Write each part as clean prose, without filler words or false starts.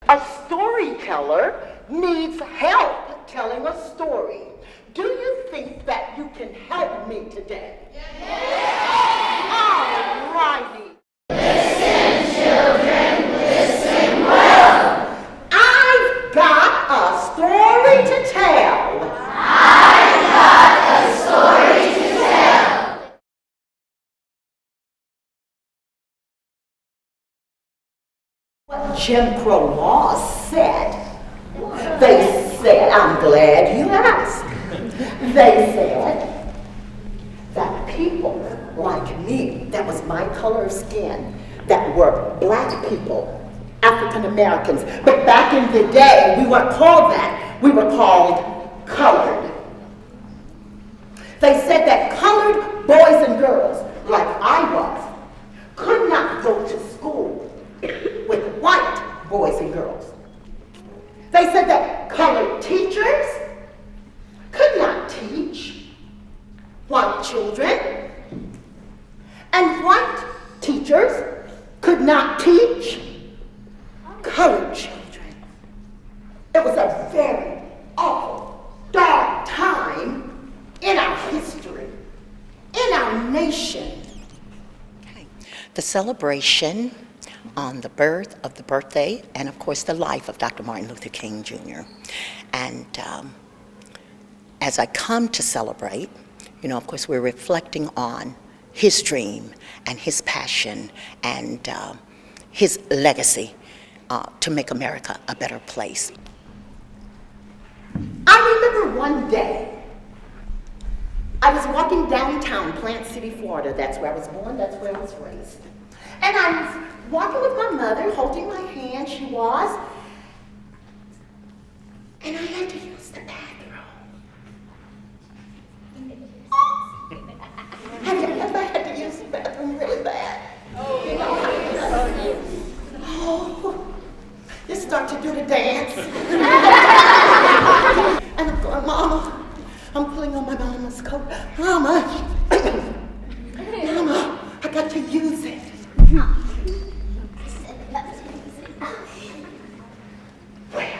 A storyteller needs help telling a story. Do you think that you can help me today? Yes. All righty. Listen, children, listen well. I've got a story to tell. I've got a story to tell. What Jim Crow laws said. They said, I'm glad you asked. They said that people like me, that was my color of skin, that were black people, African Americans, but back in the day, we weren't called that. We were called colored. They said that colored boys and girls, like I was, could not go to school with white boys and girls. They said that colored teachers could not teach white children, and white teachers could not teach colored children. It was a very awful, dark time in our history, in our nation. Okay. The celebration on the birth of the birthday and of course the life of Dr. Martin Luther King Jr. And as I come to celebrate, of course we're reflecting on his dream and his passion and his legacy to make America a better place. I remember one day, I was walking downtown Plant City, Florida. That's where I was born, that's where I was raised. And I was walking with my mother, holding my hand, she was, and I had to use the bathroom. Have you ever had to use the bathroom really bad? You start to do the dance. And I'm going, Mama, I'm pulling on my mama's coat. Mama, Mama, I got to use it. Well,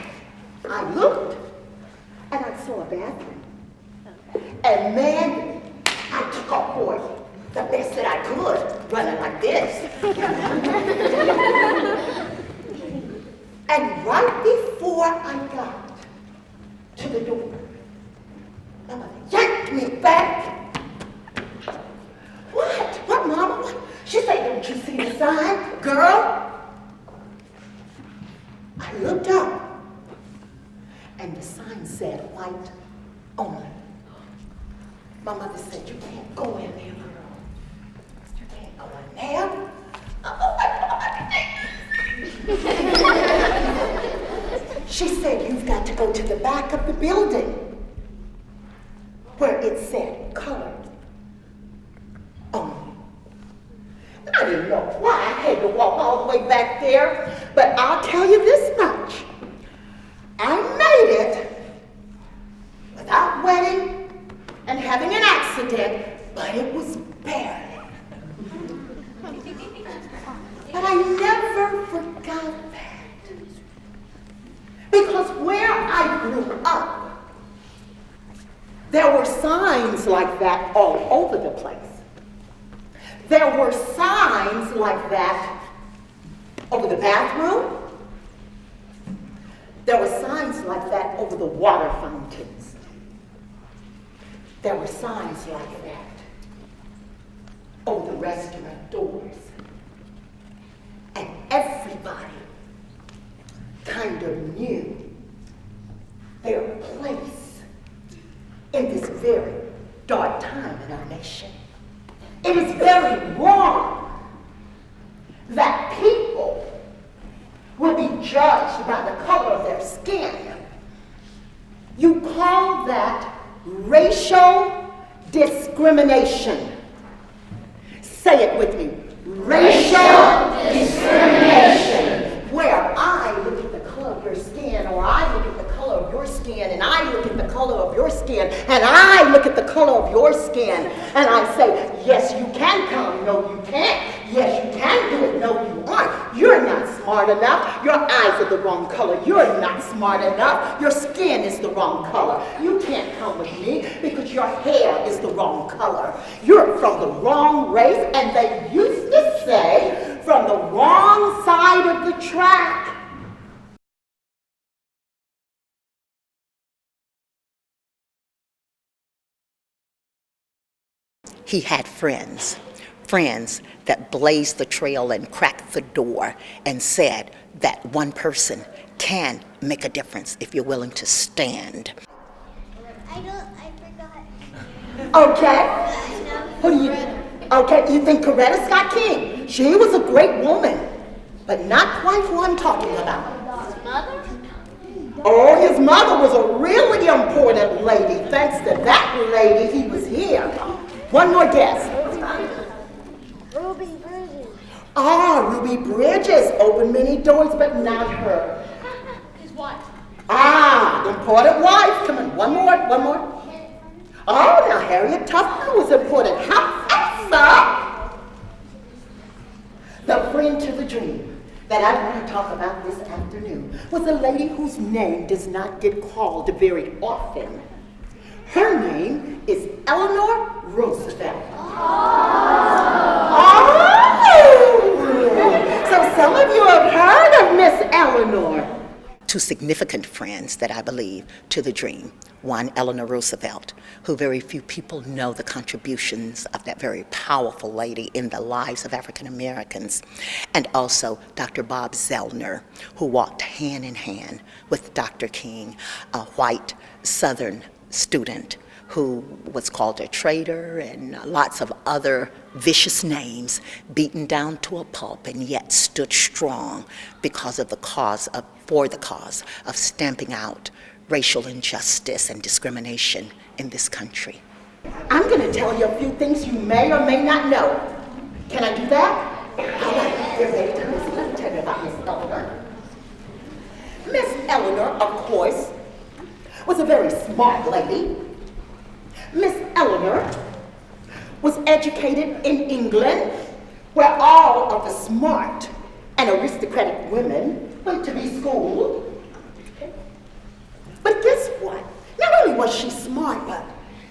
I looked and I saw a bathroom. And man, I took off for it the best that I could, running like this. And right before I got to the door, Mama yanked me back. What, Mama? What? She said, don't you see the sign, girl? I looked up, and the sign said white only. My mother said, you can't go in there, girl. You can't go in there. She said, you've got to go to the back of the building where it said colored only. I didn't know why I had to walk all the way back there, but I'll tell you this much. I made it without wetting and having an accident, but it was barely. But I never forgot that. Because where I grew up, there were signs like that all over the place. There were signs like that over the bathroom. There were signs like that over the water fountains. There were signs like that over the restaurant doors. And everybody kind of knew their place in this very dark time in our nation. It is very wrong that people will be judged by the color of their skin. You call that racial discrimination. Say it with me. Racial discrimination. Where I look at the color of your skin, or I look at the color of your skin, and I look at the color of your skin, and I look at the color of your skin, and I say, yes, you can come. No, you can't. Yes, you can do it. No, you aren't. You're not smart enough. Your eyes are the wrong color. You're not smart enough. Your skin is the wrong color. You can't come with me because your hair is the wrong color. You're from the wrong race, and they used to say, from the wrong side of the track. He had friends that blazed the trail and cracked the door and said that one person can make a difference if you're willing to stand. I forgot. Okay. Who do you? Okay, you think Coretta Scott King? She was a great woman, but not quite who I'm talking about. His mother? Oh, his mother was a really important lady. Thanks to that lady, he was here. One more guess. Ruby Bridges. Ah, Ruby Bridges opened many doors, but not her. His wife. Ah, important wife. Come on, one more. Oh, now Harriet Tubman was important. However, the friend to the dream that I want to talk about this afternoon was a lady whose name does not get called very often. Her name is Eleanor Roosevelt. Oh! So some of you have heard of Miss Eleanor. Two significant friends that I believe to the dream. One, Eleanor Roosevelt, who very few people know the contributions of that very powerful lady in the lives of African Americans. And also Dr. Bob Zellner, who walked hand in hand with Dr. King, a white Southern student who was called a traitor and lots of other vicious names, beaten down to a pulp, and yet stood strong because of for the cause of stamping out racial injustice and discrimination in this country. I'm going to tell you a few things you may or may not know. Can I do that? All right, you're ready to listen. Let me tell you about Miss Eleanor. Miss Eleanor, of course, was a very smart lady. Miss Eleanor was educated in England, where all of the smart and aristocratic women went to be schooled. But guess what? Not only was she smart, but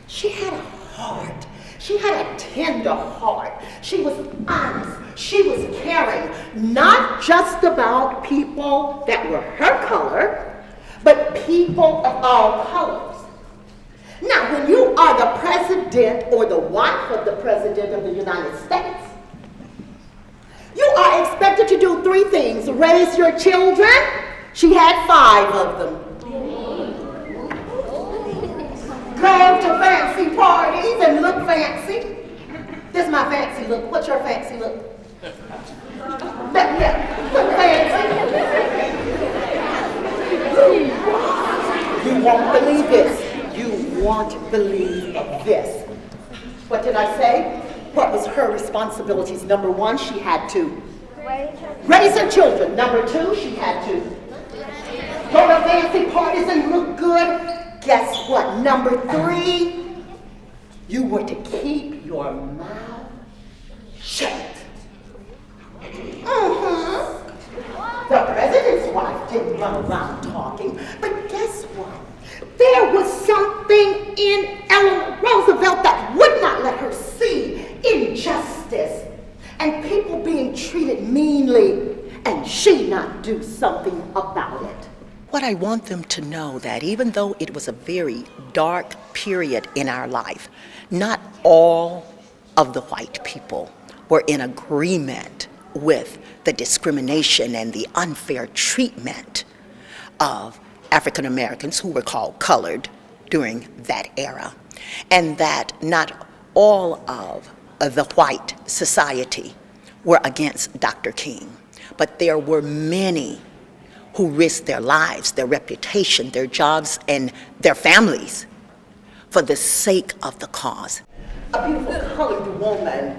she had a heart. She had a tender heart. She was honest. She was caring, not just about people that were her color, but people of all colors. Now, when you are the president or the wife of the president of the United States, you are expected to do three things. Raise your children. She had 5 of them. Go to fancy parties and look fancy. This is my fancy look. What's your fancy look? Look fancy. You won't believe this. You won't believe this. What did I say? What was her responsibilities? Number 1, she had to raise her children. Number 2, she had to go to fancy parties and look good. Guess what? Number 3, you were to keep your mouth shut. The president's wife didn't run around talking, but guess what? There was something in Eleanor Roosevelt that would not let her see injustice and people being treated meanly, and she not do something about it. What I want them to know that even though it was a very dark period in our life, not all of the white people were in agreement with the discrimination and the unfair treatment of African Americans who were called colored during that era, and that not all of the white society were against Dr. King, but there were many who risked their lives, their reputation, their jobs, and their families for the sake of the cause. A beautiful colored woman,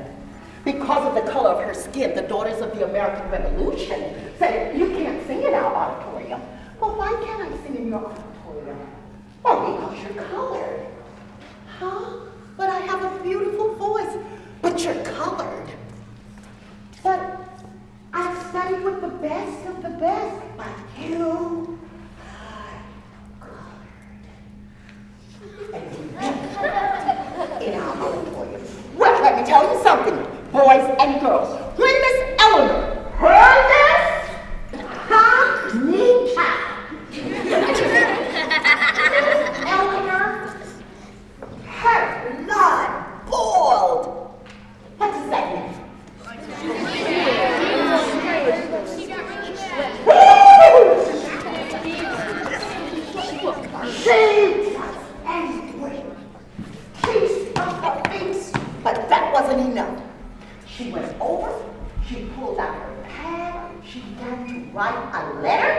because of the color of her skin, the Daughters of the American Revolution said, you can't sing in our auditorium. Well, why can't I sing in your auditorium? Well, because you're colored. Huh? But I have a beautiful voice. But you're colored. But I studied with the best of the best, but you are colored. In our auditorium. Well, let me tell you something, boys and girls. When Miss Eleanor heard this, kneecap. Eleanor, her blood boiled. What does that mean? She was angry. She stuck her face, but that wasn't enough. She went over, she pulled out her pad, she began to write a letter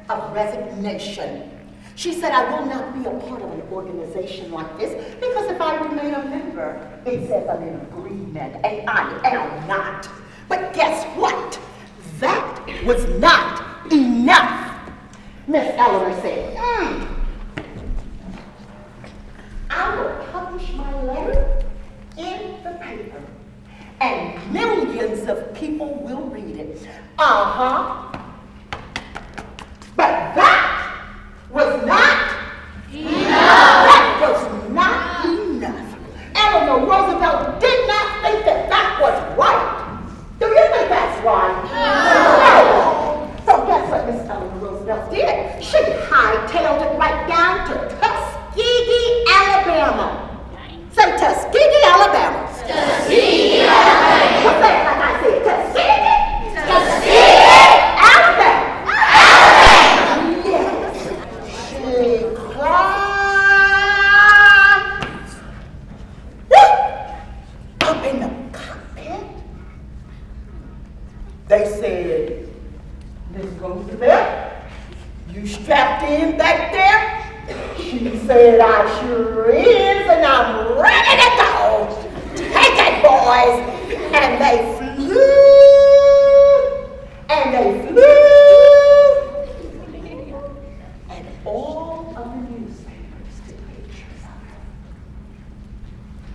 of resignation. She said, I will not be a part of an organization like this because if I remain a member, it says I'm in agreement, and I am not. But guess what? That was not enough. Miss Eleanor said, I will publish my letter in the paper, and millions of people will read it. But that was not enough. That was not enough. Eleanor Roosevelt did not think that that was right. Do you think that's right? No. So guess what Miss Eleanor Roosevelt did? She hightailed it right down to Tuskegee, Alabama. Say Tuskegee, Alabama. Tuskegee, Alabama. Well, say it like I said. Tuskegee. Tuskegee, Alabama. Alabama. Yes. She cried. Up in the cockpit. They said, Miss Roosevelt, you strapped in back there? She said, I sure is, and I'm ready to go. Take it, boys. And they flew, and they flew, and all of the newspapers took pictures of her.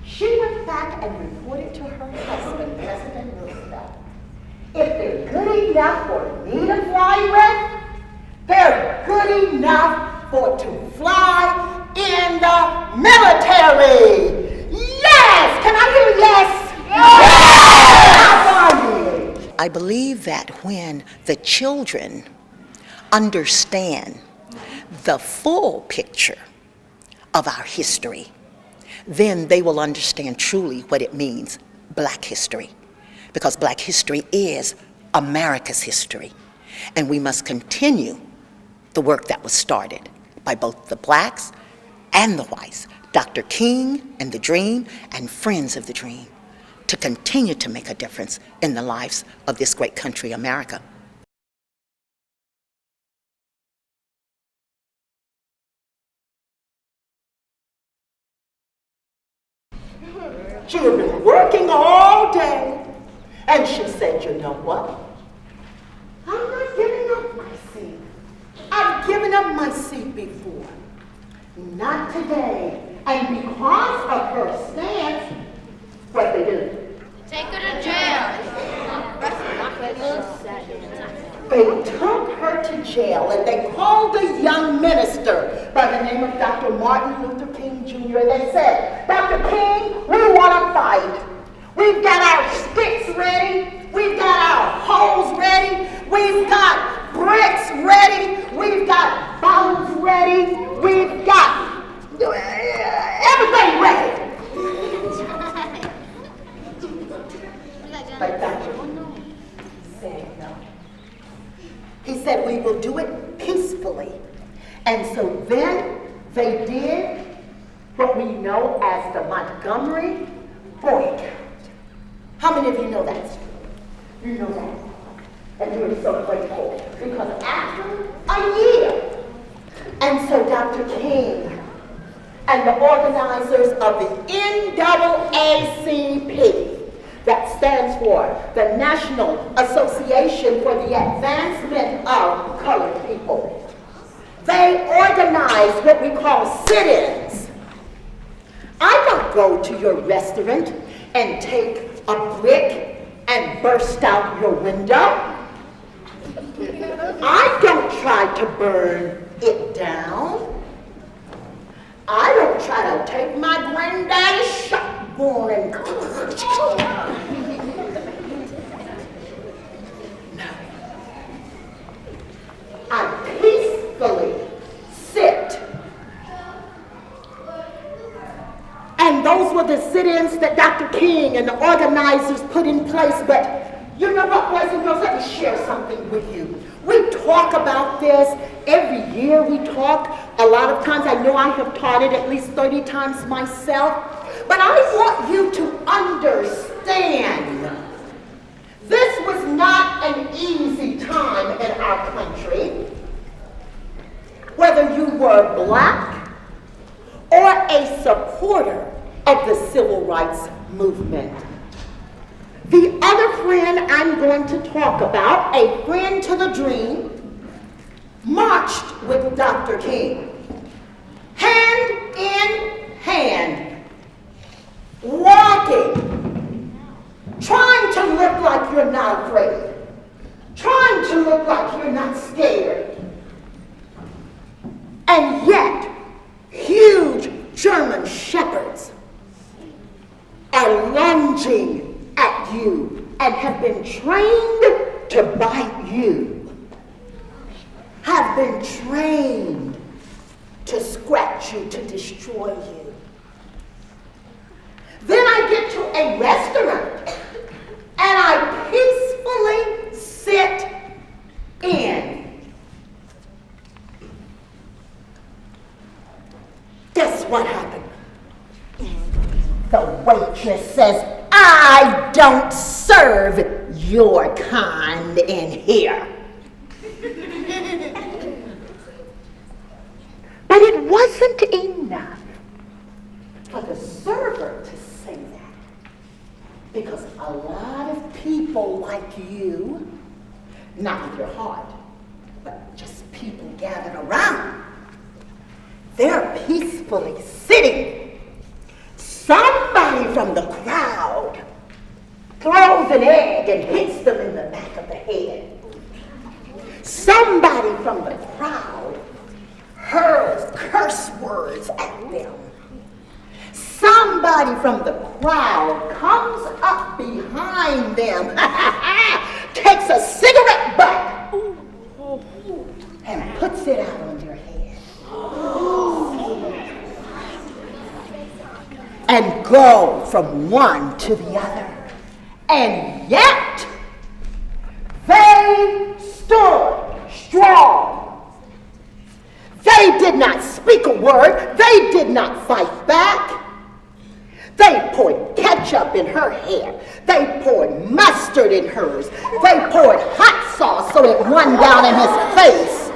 She went back and reported to her husband, President Roosevelt, if they're good enough for me to fly with, they're good enough for to fly in the military. Yes! Can I hear yes? Yes! I believe that when the children understand the full picture of our history, then they will understand truly what it means, Black history. Because Black history is America's history. And we must continue the work that was started by both the Blacks and the whites, Dr. King and the Dream and Friends of the Dream, to continue to make a difference in the lives of this great country, America. She had been working all day, and she said, you know what? I'm not giving up my seat. I've given up my seat before. Not today. And because of her stance, what they do? Take her to jail. They took her to jail, and they called a young minister by the name of Dr. Martin Luther King Jr. And they said, Dr. King, we want to fight. We've got our sticks ready. We've got our hoes ready. We've got bricks ready. We've got bombs ready. We've got everything ready. But Dr. said no. He said we will do it peacefully. And so then they did what we know as the Montgomery boycott. How many of you know that story? You know that. And we're so grateful because after a year, and so Dr. King and the organizers of the NAACP, that stands for the National Association for the Advancement of Colored People, they organized what we call sit-ins. I don't go to your restaurant and take a brick and burst out your window. try to burn it down. I don't try to take my granddaddy's shotgun and... No. I peacefully sit. And those were the sit-ins that Dr. King and the organizers put in place. But you know what, boys and girls, let me share something with you. We talk about this every year. We talk a lot of times. I know I have taught it at least 30 times myself. But I want you to understand this was not an easy time in our country. Whether you were black or a supporter of the civil rights movement. The other friend I'm going to talk about, a friend to the dream, marched with Dr. King, hand in hand, walking, trying to look like you're not afraid, trying to look like you're not scared. And yet, huge German shepherds are lunging at you and have been trained to bite you, have been trained to scratch you, to destroy you. Then I get to a restaurant and I peacefully sit in. Guess what happened? The waitress says, I don't serve your kind in here. But it wasn't enough for the server to say that. Because a lot of people like you, not with your heart, but just people gathered around, they're peacefully sitting. Somebody from the crowd throws an egg and hits them in the back of the head. Somebody from the crowd hurls curse words at them. Somebody from the crowd comes up behind them, takes a cigarette butt, and puts it out on your head. And go from one to the other. And yet, they stood strong. They did not speak a word. They did not fight back. They poured ketchup in her hair. They poured mustard in hers. They poured hot sauce so it run down in his face.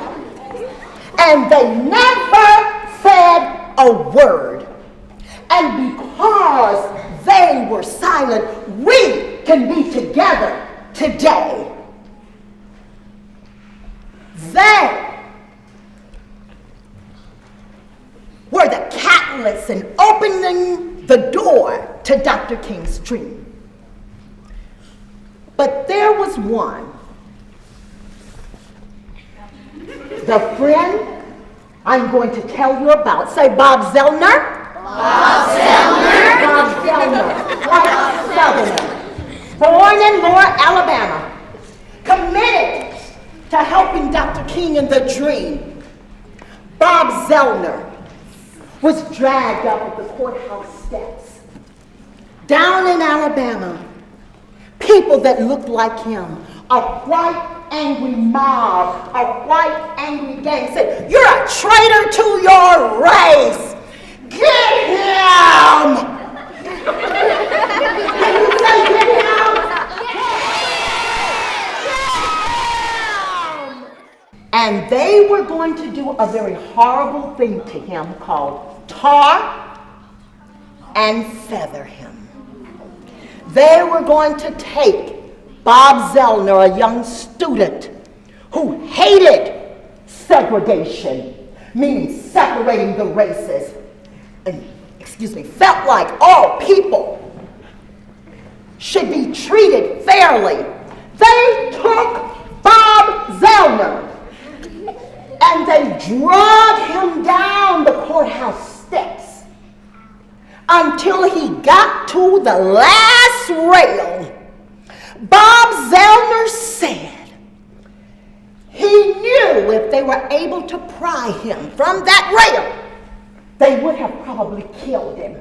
And they never said a word. And because they were silent, we can be together today. They were the catalyst in opening the door to Dr. King's dream. But there was one. The friend I'm going to tell you about. Say Bob Zellner. Bob Zellner. Bob Zellner, white Southerner, born in Lower Alabama, committed to helping Dr. King in the dream. Bob Zellner was dragged up the courthouse steps. Down in Alabama, people that looked like him, a white angry mob, a white angry gang said, "You're a traitor to your race. Get him!" Can you say get him? Get him! And they were going to do a very horrible thing to him called tar and feather him. They were going to take Bob Zellner, a young student who hated segregation, meaning separating the races, and, felt like all people should be treated fairly. They took Bob Zellner drug him down the courthouse steps until he got to the last rail. Bob Zellner said he knew if they were able to pry him from that rail, they would have probably killed him.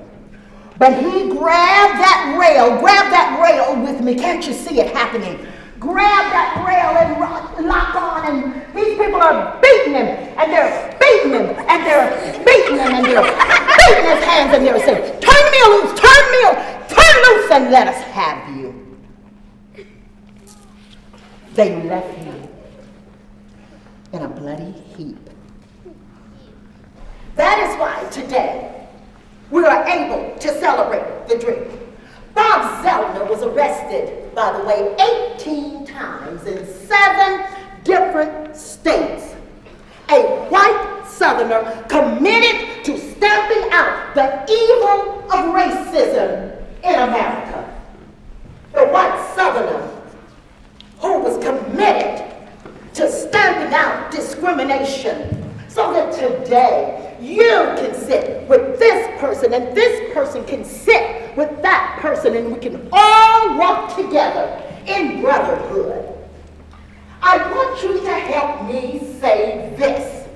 But he grabbed that rail with me. Can't you see it happening? Grab that rail and lock on, and these people are beating him, and they're beating him, and they're beating him, and they're beating his hands, and they're saying, turn me loose, turn loose, and let us have you. They left him in a bloody heap. That is why today we are able to celebrate the dream. Bob Zellner was arrested, by the way, 18 times in 7 different states. A white Southerner committed to stamping out the evil of racism in America. The white Southerner who was committed to stamping out discrimination, so that today you can sit with this person and this person can sit with that person, and we can all walk together in brotherhood. I want you to help me say this.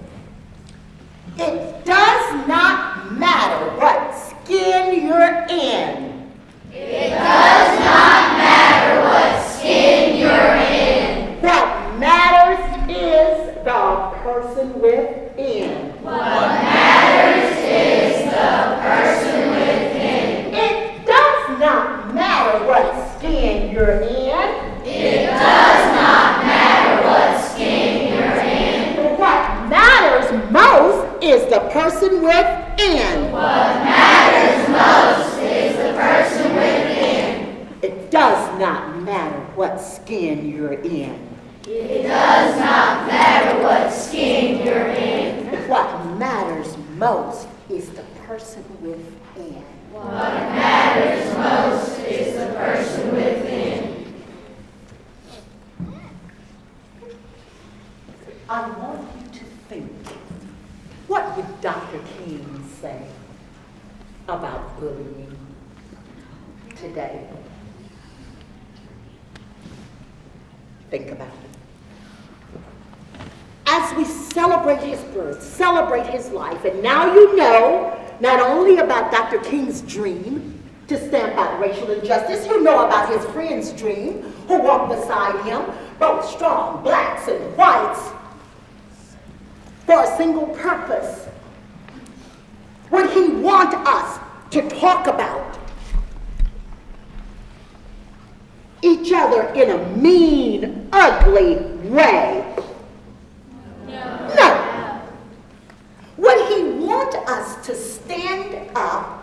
It does not matter what skin you're in. It does not matter what skin you're in. What matters is the person within. What matters is the person within. It does not matter what skin you're in. It does not matter what skin you're in. What matters most is the person within. What matters most is the person within. It does not matter what skin you're in. It does not matter what skin you're in. What matters most is the person within. What matters most is the person within. I want you to think, what would Dr. King say about bullying today? Think about it. As we celebrate his birth, celebrate his life, and now you know not only about Dr. King's dream to stamp out racial injustice, you know about his friend's dream who walked beside him, both strong blacks and whites, for a single purpose. Would he want us to talk about each other in a mean, ugly way? No. Would he want us to stand up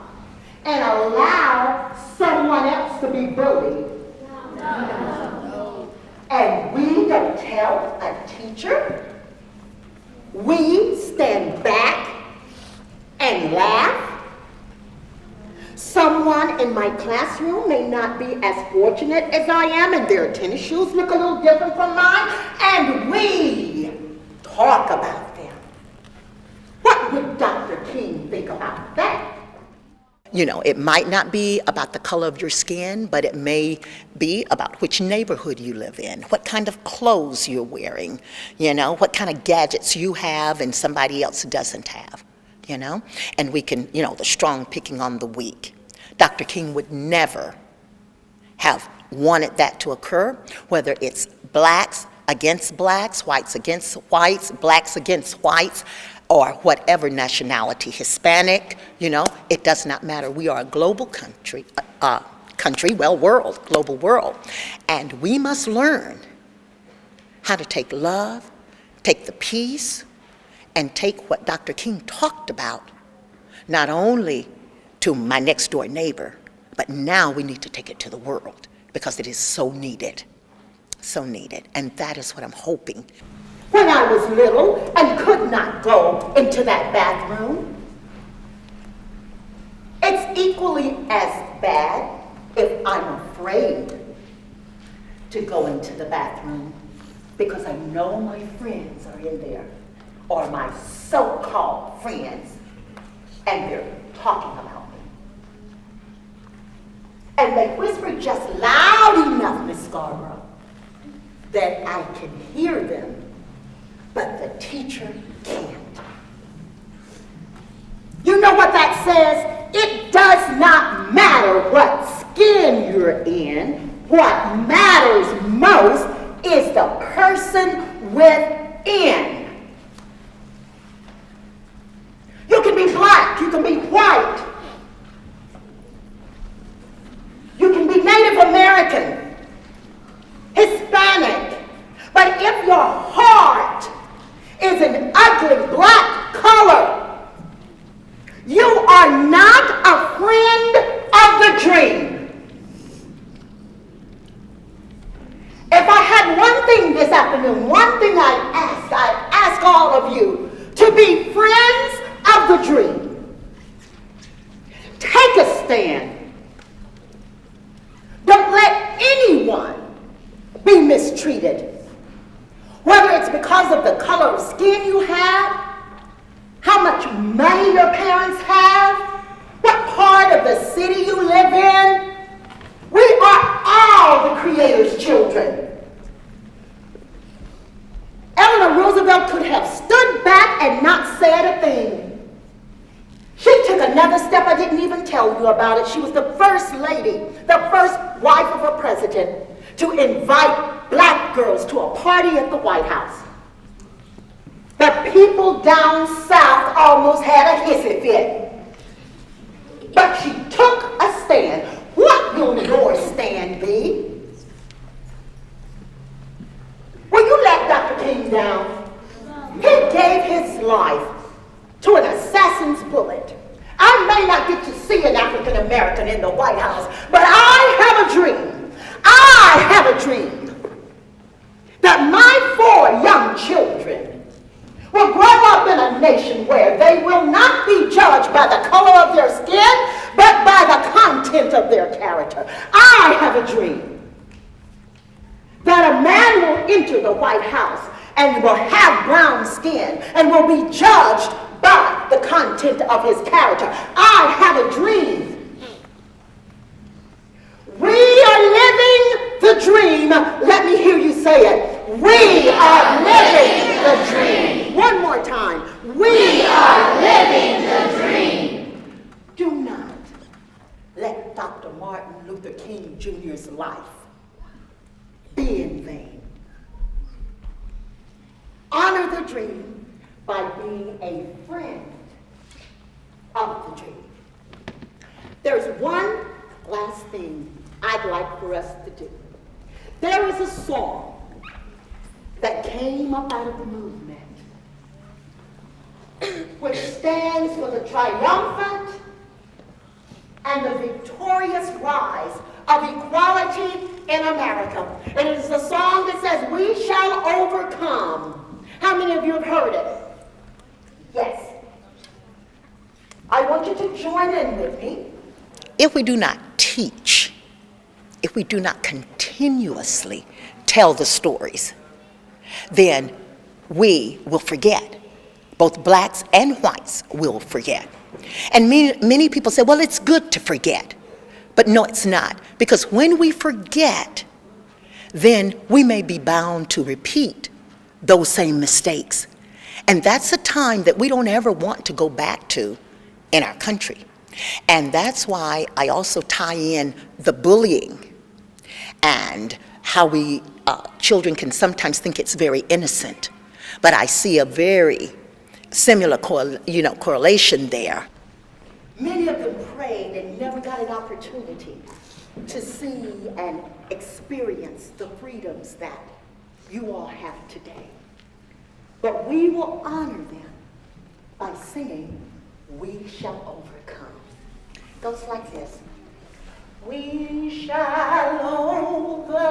and allow someone else to be bullied? No. And we don't tell a teacher? We stand back and laugh? Someone in my classroom may not be as fortunate as I am, and their tennis shoes look a little different from mine, and we talk about them. What would Dr. King think about that? You know, it might not be about the color of your skin, but it may be about which neighborhood you live in, what kind of clothes you're wearing, you know, what kind of gadgets you have and somebody else doesn't have, you know? And we can, you know, the strong picking on the weak. Dr. King would never have wanted that to occur, whether it's blacks against blacks, whites against whites, blacks against whites, or whatever nationality, Hispanic, you know, it does not matter. We are a global country, global world. And we must learn how to take love, take the peace, and take what Dr. King talked about, not only to my next door neighbor, but now we need to take it to the world because it is so needed, so needed. And that is what I'm hoping. When I was little and could not go into that bathroom, it's equally as bad if I'm afraid to go into the bathroom because I know my friends are in there. or my so-called friends, and they're talking about me. And they whisper just loud enough, Miss Scarborough, that I can hear them, but the teacher can't. You know what that says? It does not matter what skin you're in. What matters most is the person within. You can be black, you can be white, you can be Native American, Hispanic, but if your heart is an ugly black color, you are not a friend of the dream. If I had one thing this afternoon, one thing I'd ask all of you to be friends of the dream. Take a stand. Don't let anyone be mistreated. Whether it's because of the color of skin you have, how much money your parents have, what part of the city you live in. We are all the Creator's children. Eleanor Roosevelt could have stood back and not said a thing. She took another step. I didn't even tell you about it. She was the first lady, the first wife of a president to invite black girls to a party at the White House. The people down south almost had a hissy fit. But she took a stand. What will your stand be? Will you let Dr. King down? He gave his life to an assassin's bullet. I may not get to see an African American in the White House, but I have a dream. I have a dream that my 4 young children will grow up in a nation where they will not be judged by the color of their skin, but by the content of their character. I have a dream that a man will enter the White House and will have brown skin and will be judged by the content of his character. I have a dream. We are living the dream. Let me hear you say it. We are living the dream. One more time. We are living the dream. Do not let Dr. Martin Luther King Jr.'s life be in vain. Honor the dream by being a friend of the dream. There's one last thing I'd like for us to do. There is a song that came up out of the movement, which stands for the triumphant and the victorious rise of equality in America. And it is a song that says, "We shall overcome." How many of you have heard it? Yes. I want you to join in with me. If we do not teach, if we do not continuously tell the stories, then we will forget. Both blacks and whites will forget. And many people say, well, it's good to forget. But no, it's not. Because when we forget, then we may be bound to repeat those same mistakes. And that's a time that we don't ever want to go back to in our country. And that's why I also tie in the bullying and how we children can sometimes think it's very innocent. But I see a very similar correlation there. Many of them prayed and never got an opportunity to see and experience the freedoms that you all have today. But we will honor them by singing, "We Shall Overcome." It goes like this. We shall overcome.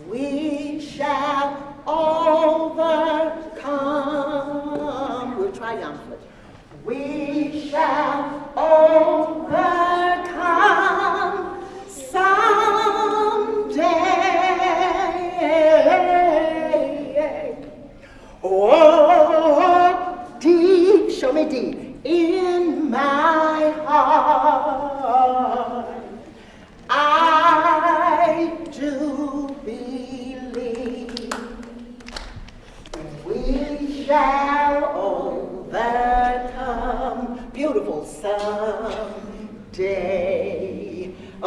We shall overcome. We're triumphant. We shall overcome someday.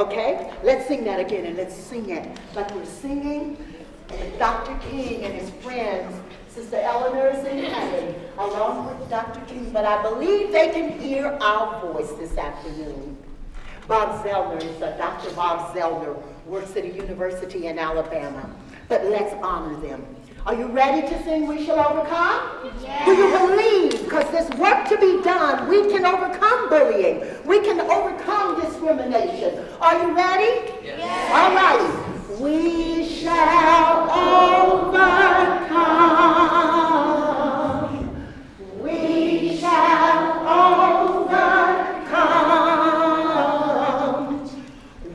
Okay? Let's sing that again, and let's sing it like we're singing with Dr. King and his friends. Sister Eleanor is in heaven, along with Dr. King, but I believe they can hear our voice this afternoon. Bob Zellner is Dr. Bob Zellner, works at a university in Alabama. But let's honor them. Are you ready to sing We Shall Overcome? Yes. Do you believe? Because there's work to be done. We can overcome bullying. We can overcome discrimination. Are you ready? Yes. All right. We shall overcome. We shall overcome.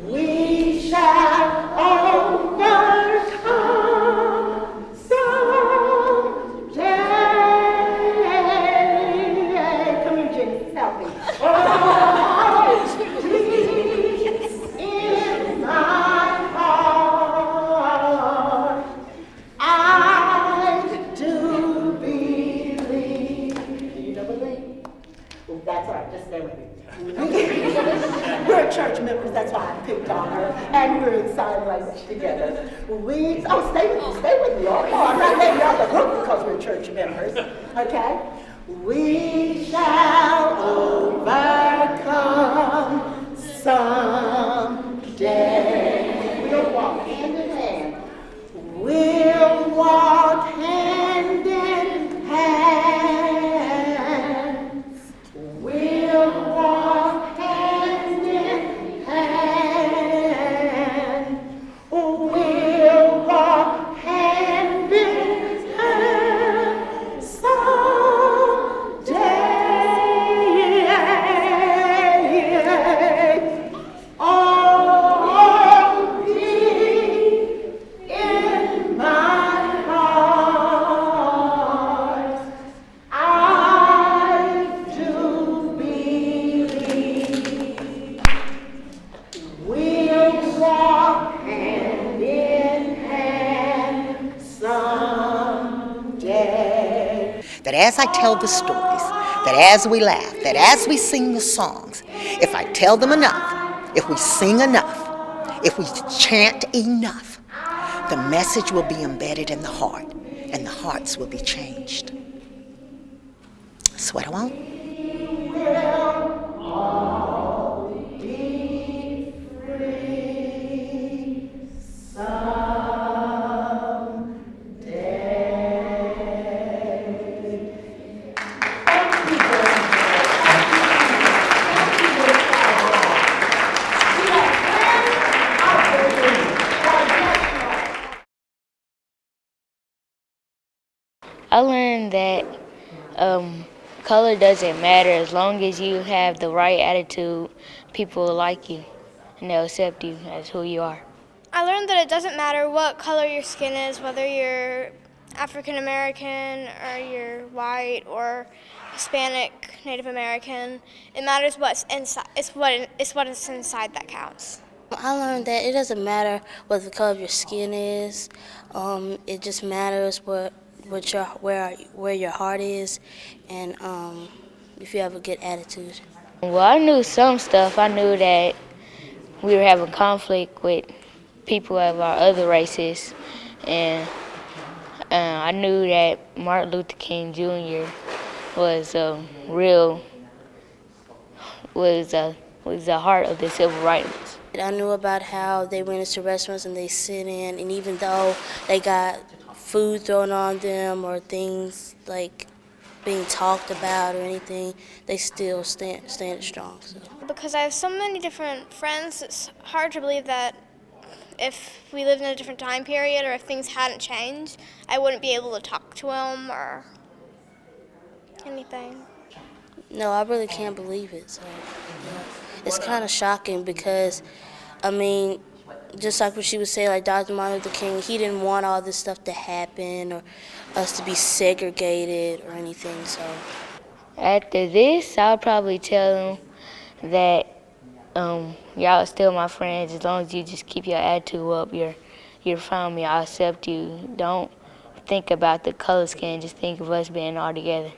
We shall overcome someday. Come here, Jenny, help me. Oh, peace in my heart. I do believe. Do you know believe? Well, that's all right. Just stay with me. We're church members, that's why I picked on her, and we're in sign language together. Stay with me. Oh, I'm not letting you out the hook because we're church members, okay? We shall overcome someday. We'll walk hand in hand. We'll walk hand in hand. We'll walk hand in hand. We'll walk hand in hand someday. Oh, peace in my heart. I do believe we'll walk hand in hand someday. That as I tell the stories, that as we laugh, that as we sing the songs, if I tell them enough, if we sing enough, if we chant enough, the message will be embedded in the heart, and the hearts will be changed. That's what I want. I learned that color doesn't matter as long as you have the right attitude. People will like you and they'll accept you as who you are. I learned that it doesn't matter what color your skin is, whether you're African American or you're white or Hispanic, Native American. It matters what's inside. It's what is inside that counts. I learned that it doesn't matter what the color of your skin is. It just matters where your heart is, and if you have a good attitude. Well, I knew some stuff. I knew that we were having conflict with people of our other races, and I knew that Martin Luther King Jr. was the heart of the civil rights. I knew about how they went into restaurants and they sit in, and even though they got food thrown on them or things like being talked about or anything, they still stand strong. So. Because I have so many different friends, it's hard to believe that if we lived in a different time period or if things hadn't changed, I wouldn't be able to talk to them or anything. No, I really can't believe it. So, yeah. It's kind of shocking because, I mean, just like what she was saying, like Dr. Martin Luther King, he didn't want all this stuff to happen or us to be segregated or anything. So after this, I'll probably tell them that y'all are still my friends as long as you just keep your attitude up. You're fine. I'll accept you. Don't think about the color skin. Just think of us being all together.